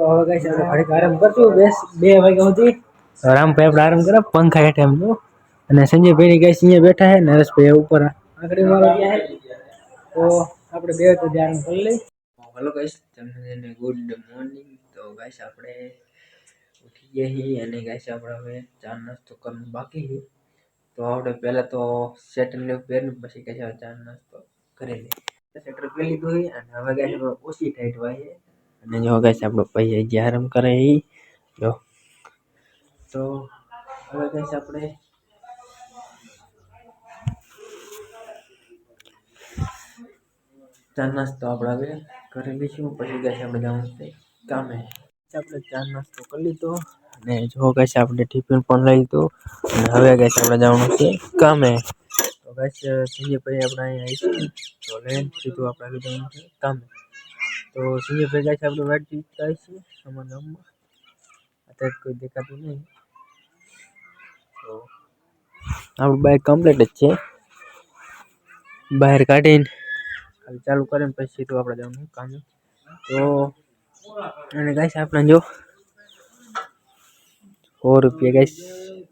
હવે ગાઈસ આપણે ઘડીક આરામ કરશું 2 વાગ્યા સુધી રામભાઈ આપણે આરામ કરે પંખા હેઠે એમ તો અને સંજયભાઈ ગાઈસ અહીંયા બેઠા છે નરેશભાઈ ઉપર આંગળી મારવા ગયા છે તો આપણે બે તો આરામ કરી લઈ हेलो गाइस તમને ગુડ મોર્નિંગ તો ગાઈસ આપણે ઉઠી ગયા છીએ અને ગાઈસ આપણે હવે ચા નાસ્તો કરવાનો બાકી છે તો આપણે પહેલા તો સેટર ને પહેરને પછી ગાઈસ ચા નાસ્તો કરી લઈએ સેટર પહેરી લીધું છે અને હવે ગાઈસ ઓછી ટાઈટ વાય અને જો ગાઈસ આપણો ભાઈ જે આરામ કરે છે જો તો હવે ગાઈસ આપણે ચા નાસ્તો આપણે હવે કરી લઈશું પછી ગાઈસ આપણે જવાનું છે કામે આપણે ચા નાસ્તો કરી લીધો અને જો ગાઈસ આપણે ટિફિન પણ લઈ લીધું અને હવે ગાઈસ આપણે જવાનું છે કામે તો ગાઈસ સંજયભાઈ આપણે અહીંયા આવીશું તો લઈને સીધું આપણે જવાનું છે કામે તો સંજયભાઈ ગાઈસ આપણે વાટ જોતા છે અમારા ગામમાં અત્યારે કોઈ દેખાતું નહીં તો આપણું બાઇક કમ્પ્લીટ જ છે બહાર કાઢીને ખાલી ચાલુ કરીને પછી સીધું આપણે જવાનું કામે તો અને ગાઈસ આપણે જો 100 રૂપિયા ગાઈસ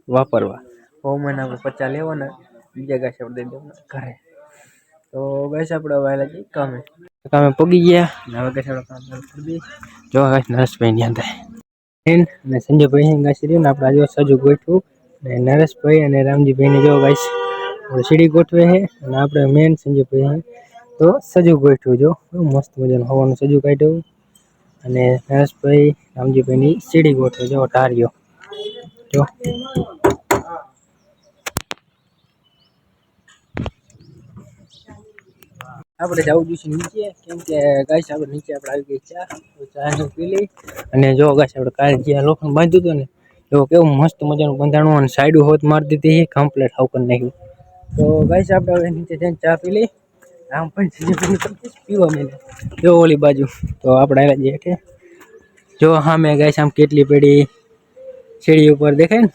વાપરવા 100 મહિના આપણે 50 લેવાના બીજા ગાઈસ આપણે દઈ દેવાના ઘરે તો ગાઈસ આપણે હવે આલા જઈએ કામે પગી ગયા ને હવે ગાઈસ આપણે કામ ચાલુ કરી દઈએ જો ગાઈસ નરેશભાઈ ની અંદર અને સંજયભાઈ ગાઈસ ને આપણે આજે સજુ ગોઠવું ને નરેશભાઈ અને રામજીભાઈ ને જો ગાઈસ સીડી ગોઠવે છે અને આપણે મેન સંજયભાઈ તો સજુ ગોઠવું જો મસ્ત મજાનું હવાનું સજુ કાઢ્યું અને નરેશભાઈ રામજીભાઈ ની સીડી ગોઠવે જો ટારિયો જો આપણે જવું જોઈએ નીચે કેમ કે ગાઈસ આપણે નીચે આપણે આવી ગઈ ચા તો ચા ને પી લઈ અને જો ગાઈસ આપણે કાલ જે લોખંડ બાંધ્યું હતું ને જો કેવું મસ્ત મજાનું બંધાણું અને સાઈડ હોત મારી દીધી કમ્પ્લીટ હાવ કરી નાખ્યું તો ગાઈસ આપણે હવે નીચે જઈને ચા પી લઈ આમ પણ પીવા મળે જો ઓલી બાજુ તો આપણે આવ્યા જઈએ કે જો હા મેં ગાઈસ આમ કેટલી પડી સીડી ઉપર દેખાય ને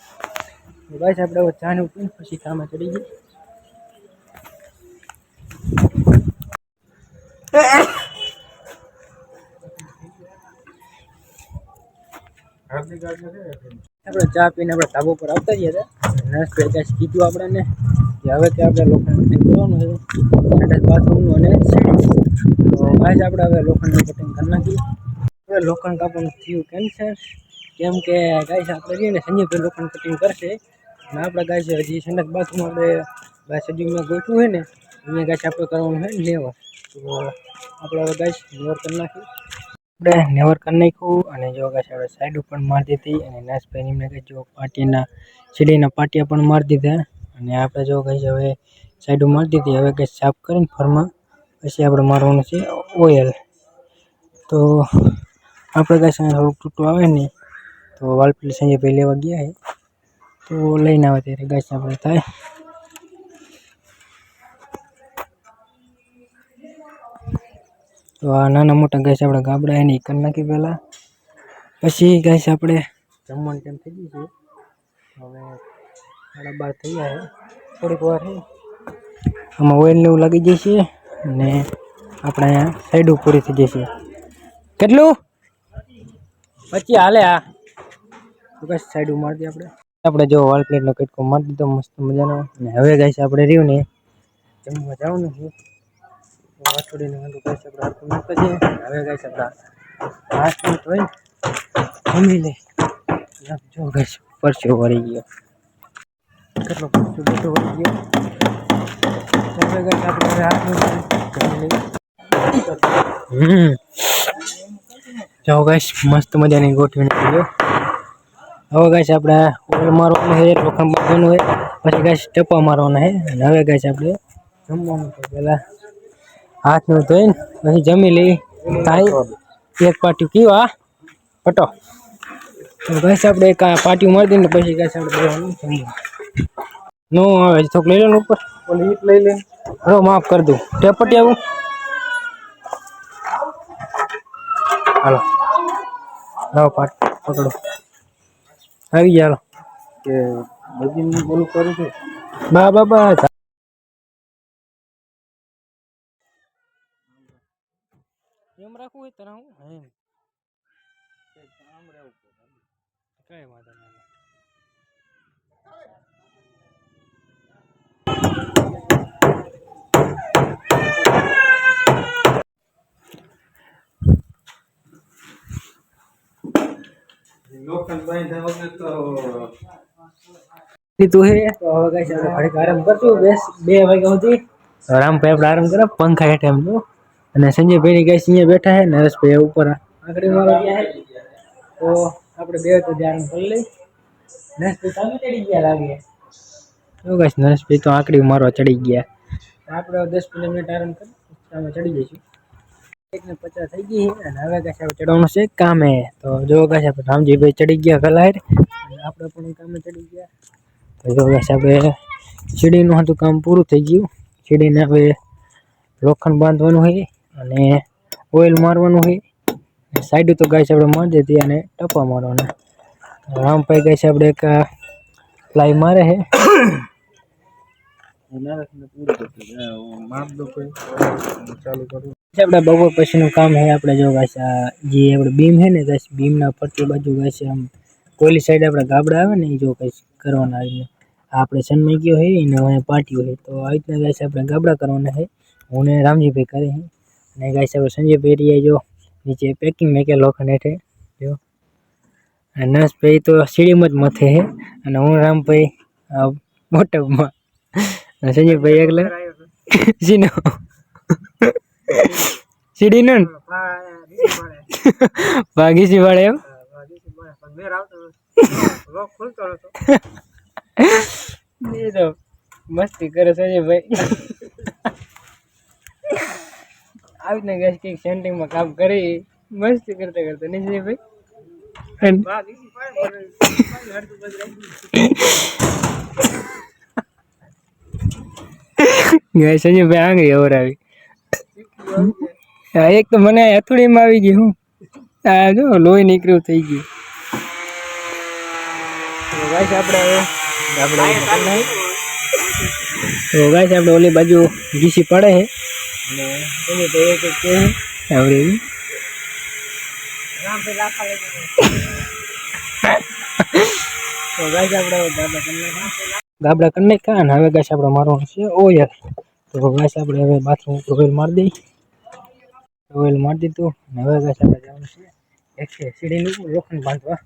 ગાઈસ આપણે હવે ચા ને પી પછી કામે ચડી ગઈ આપણે ચા પીને આપણે ધાબા પર આવતા રહ્યા હતા નર્સ ગાઈસ કીધું આપણને કે હવે કે આપણે લોખંડ કટિંગ કરવાનું છે સંડાસ બાથરૂમનું અને સીડી તો ગાઈસ આપણે હવે લોખંડનું કટિંગ કરી નાખીએ હવે લોખંડ કાપવાનું થયું કેન્સર કેમ કે ગાઈસ આપણે જઈએ ને સંજયભાઈ લોખંડ કટિંગ કરશે અને આપણે ગાઈસ હજી સંડાસ બાથરૂમ આપણે ગાઈસ હજી મેં ગોઠવું હોય ને અહીંયા ગાઈસ આપણે કરવાનું છે લેવર તો આપણે હવે ગાઈસ લેવર કરી નાખીએ આપણે નેવર કરી નાખ્યું અને જો ગાઈસ આપણે સાઈડ ઉપર મારી દીધી અને નરેશભાઈ ને ગાઈસ જો પાટીના સીડીના પાટિયા પણ મારી દીધા અને આપણે જો ગાઈસ હવે સાઈડ મારી દીધી હવે ગાઈસ સાફ કરીને ફરમાં પછી આપણે મારવાનું છે ઓઇલ તો આપણે ગાઈસ થોડુંક તૂટું આવે ને તો વાલપીલી સંજયભાઈ લેવા ગયા છે તો લઈને આવે ત્યારે ગાઈસ આપણે થાય તો આ નાના મોટા ગાઈસ આપણે ગાબડા એને કરી નાખી પહેલા પછી ગાઈસ આપણે જમવાનું ટાઈમ થઈ ગયું છે હવે 12:30 થઈ ગયા છે થોડીક વાર આમાં ઓઇલ ને એવું લાગી જશે અને આપણે અહીંયા સાઈડ પૂરી થઈ જશે કેટલું પછી હાલે આ તો ગાઈસ સાઈડ મારી દઈએ આપણે જો વાલ પ્લેટનો કટકો મારી દીધો મસ્ત મજાનો અને હવે ગાઈસ આપણે રહ્યું ને જમવા જવાનું છે વાટડીને વાંધું ગાઈસ આપણે હાથ મૂકતા છે હવે ગાઈસ આપણા હાથ ધોઈ જમી લે જો ગાઈસ પરસ્યો વળી ગયો કેટલો પરસ્યો બધો વળી ગયો હવે ગાઈસ આપણે હાથ જમી લઈએ જો ગાઈસ મસ્ત મજાની ગોઠવીને ગયો હવે ગાઈસ આપણે ઓઇલ મારવાનું છે લોખંડ બાંધવાનું છે પછી ગાઈસ ટપા મારવાના છે અને હવે ગાઈસ આપણે જમવાનું છે પહેલા હાથ નું ધોઈને પછી જમી લઈ થાય એક પાટિયું કીવા પટો તો ગાઈસ આપણે એક પાટિયું મારી દઈને પછી ગાઈસ આપણે બેવાનું જમવા નો આવે થોક લઈ લે ઉપર ઓલી ઈટ લઈ લે હવે માફ કરી દઉં ટેપટી આવું હાલો લાવો પાટ પકડો આવી ગયા કે બધી બોલું કરું છું બા બાબા એમ રાખવું હોય તને હું કઈ વાંધો નહીં. તું હે તો હવે ગાઈસ આપણે ઘડીક આરામ કરશું. 2 વાગ્યા સુધી રામભાઈ આપણે આરામ કરે પંખા હેઠે એમ જો. અને સંજયભાઈ ગાઈસ અહીંયા બેઠા હે, નરેશભાઈ ઉપર આંગળી મારવા ગયા હે. તો આપણે 2 વાગ્યા આરામ કરી લઈ. નરેશભાઈ કામે ચડી ગયા લાગે. જો ગાઈસ નરેશભાઈ તો આંકડી મારવા ચડી ગયા. આપણે 10-15 મિનિટ આરામ કરી કામે ચડી જઈશું. 1:50 થઈ ગઈ છે અને હવે ગાઈસ આપણે ચડવાનું છે કામે. તો જો ગાઈસ આપણે રામજીભાઈ ચડી ગયા કલાર અને આપણે પણ કામે ચડી ગયા. તો જો ગાઈસ આપણે સીડીનું હતું કામ પૂરું થઈ ગયું. સીડીને હવે લોખંડ બાંધવાનું છે અને ઓઇલ મારવાનું છે. સાઈડ તો ગાઈસ આપણે મારી દીધી અને ટપા મારવાના. રામભાઈ ગાઈસ આપણે એક પ્લાય મારે છે. આપણે બપોર પછીનું કામ છે. આપણે જો ગાઈસ જે આપણે બીમ છે ને ગાઈસ બીમના ફરતી બાજુ ગાઈસ આમ કોઈલી સાઈડ આપણે ગાબડા આવે ને એ જો ગાઈસ કરવાના. આપણે સન્માઈ ગયો છે એને હવે પાટ્યું છે. તો આવી રીતના ગાઈસ આપણે ગાબડા કરવાના છે. હું ને રામજીભાઈ કરે છે અને ગાઈસ આપણે સંજયભાઈ જો નીચે પેકિંગ મેં કે લોખંડ હેઠે જો. અને નરેશભાઈ તો સીડીમાં જ મથે છે અને હું રામભાઈ મોટપમાં સંજયભાઈ એકલા સીનો સીડી નો ભાગીસી વાળે એમ તો મસ્તી કરે સંજયભાઈ. આવી ને ગેસ કઈક સેન્ટિંગમાં કામ કરી મસ્તી કરતા કરતા નહીં સંજયભાઈ. સંજયભાઈ આંગળી અવરાવી. એક તો મને હથોડીમાં આવી ગઈ. હું આ જો લોહી નીકળ્યું થઈ ગયું. ગાઈસ આપણે ઓલી બાજુ ઘીસી પડે છે અને ગાબડા કરી નાખ્યા અને હવે ગાઈસ આપણે મારવાનું છે ઓઇલ. તો ગાઈસ આપણે હવે બાથરૂમ ઉપર ઓઇલ મારી દઈ. ઓઇલ મારી દીધું અને હવે ગાઈસ આપણે જવાનું છે એક સીડીનું લોખંડ બાંધવા.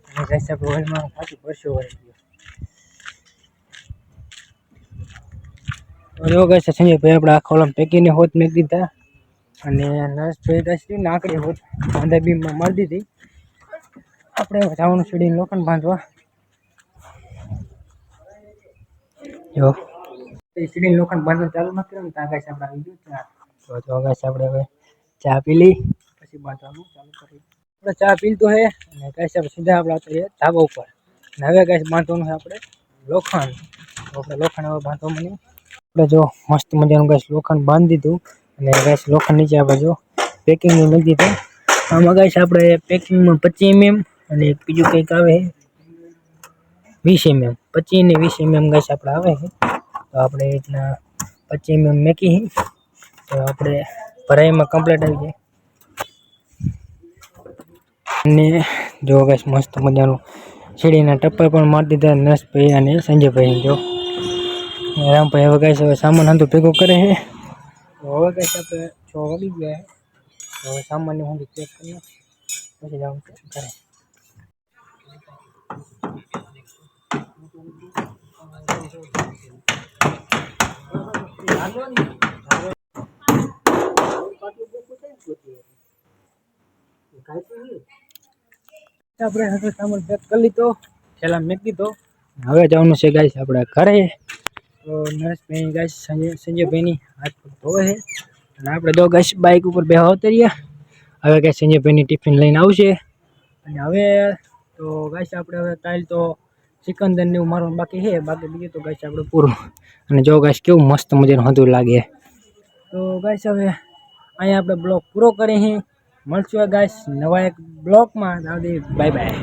અને ગાઈસ આપણે ઓઇલમાં પાછી પરસો વળી ગયો. જો ગાઈસ સંજયભાઈ આપણે આખા ઓલા પેકીને હોત મેક દીધા અને નરેશભાઈ ગાઈસ નાકડી હોત બાંધા બીમમાં મારી દીધી. આપણે જવાનું સીડીનું લોખંડ બાંધવા. જો સીડીનું લોખંડ બાંધવાનું ચાલુ ન કર્યું ને ત્યાં ગાઈસ આપણે આવી ગયું ચા. તો જો ગાઈસ આપણે હવે ચા પી લઈ પછી બાંધવાનું ચાલુ કરી. આપણે ચા પીલતો હે અને ગાઈસ આપણે સીધા આપણે અત્યારે ધાબા ઉપર. અને હવે ગાઈસ બાંધવાનું છે આપણે લોખંડ. તો આપણે લોખંડ હવે બાંધવા માંડીએ. આપણે જો મસ્ત મજાનું ગાઈસ લોખંડ બાંધી દીધું અને ગાઈસ લોખંડ નીચે આપણે જો પેકિંગનું મૂકી દીધું. આમાં ગાઈસ આપણે પેકિંગમાં 25 mm અને એક બીજું કંઈક આવે 20 mm. 25 ને 20 mm ગાઈસ આપણે આવે છે. તો આપણે રીતના 25 mm મેકી તો આપણે ભરાઈમાં કમ્પ્લીટ આવી જાય. અને જો ગાઈસ મસ્ત મજાનું સીડીના ટપ્પા પણ મારી દીધા નરેશભાઈ અને સંજયભાઈ. જો રામભાઈ હવે ગાઈસ હવે સામાન હાંધો ભેગો કરે છે. તો હવે ગાઈસ આપણે 6 વાગી ગયા. તો હવે સામાનને હું ચેક કરી પછી જવાનું કરે. આપણે હવે સામાન પેક કરી લીધો, થેલા મેકી દીધો. હવે જવાનું છે ગાઈસ આપણે ઘરે. તો નરેશભાઈ ગાઈસ સંજયભાઈની હાથ પગ ધોવે છે અને આપણે દો ગાઈસ બાઇક ઉપર બેહવા ઉતર્યા. હવે ગાઈસ સંજયભાઈની ટિફિન લઈને આવશે. અને હવે તો ગાઈસ આપણે હવે કાલ તો સિકંદર ને એવું મારવાનું બાકી છે. બાકી બીજું તો ગાઈસ આપણે પૂરું. અને જો ગાઈસ કેવું મસ્ત મજાનું હતું લાગે. તો ગાઈસ હવે અહીંયા આપણે બ્લોગ પૂરો કરીએ. મળશું ગાઈસ નવા એક બ્લોગમાં. Bye bye.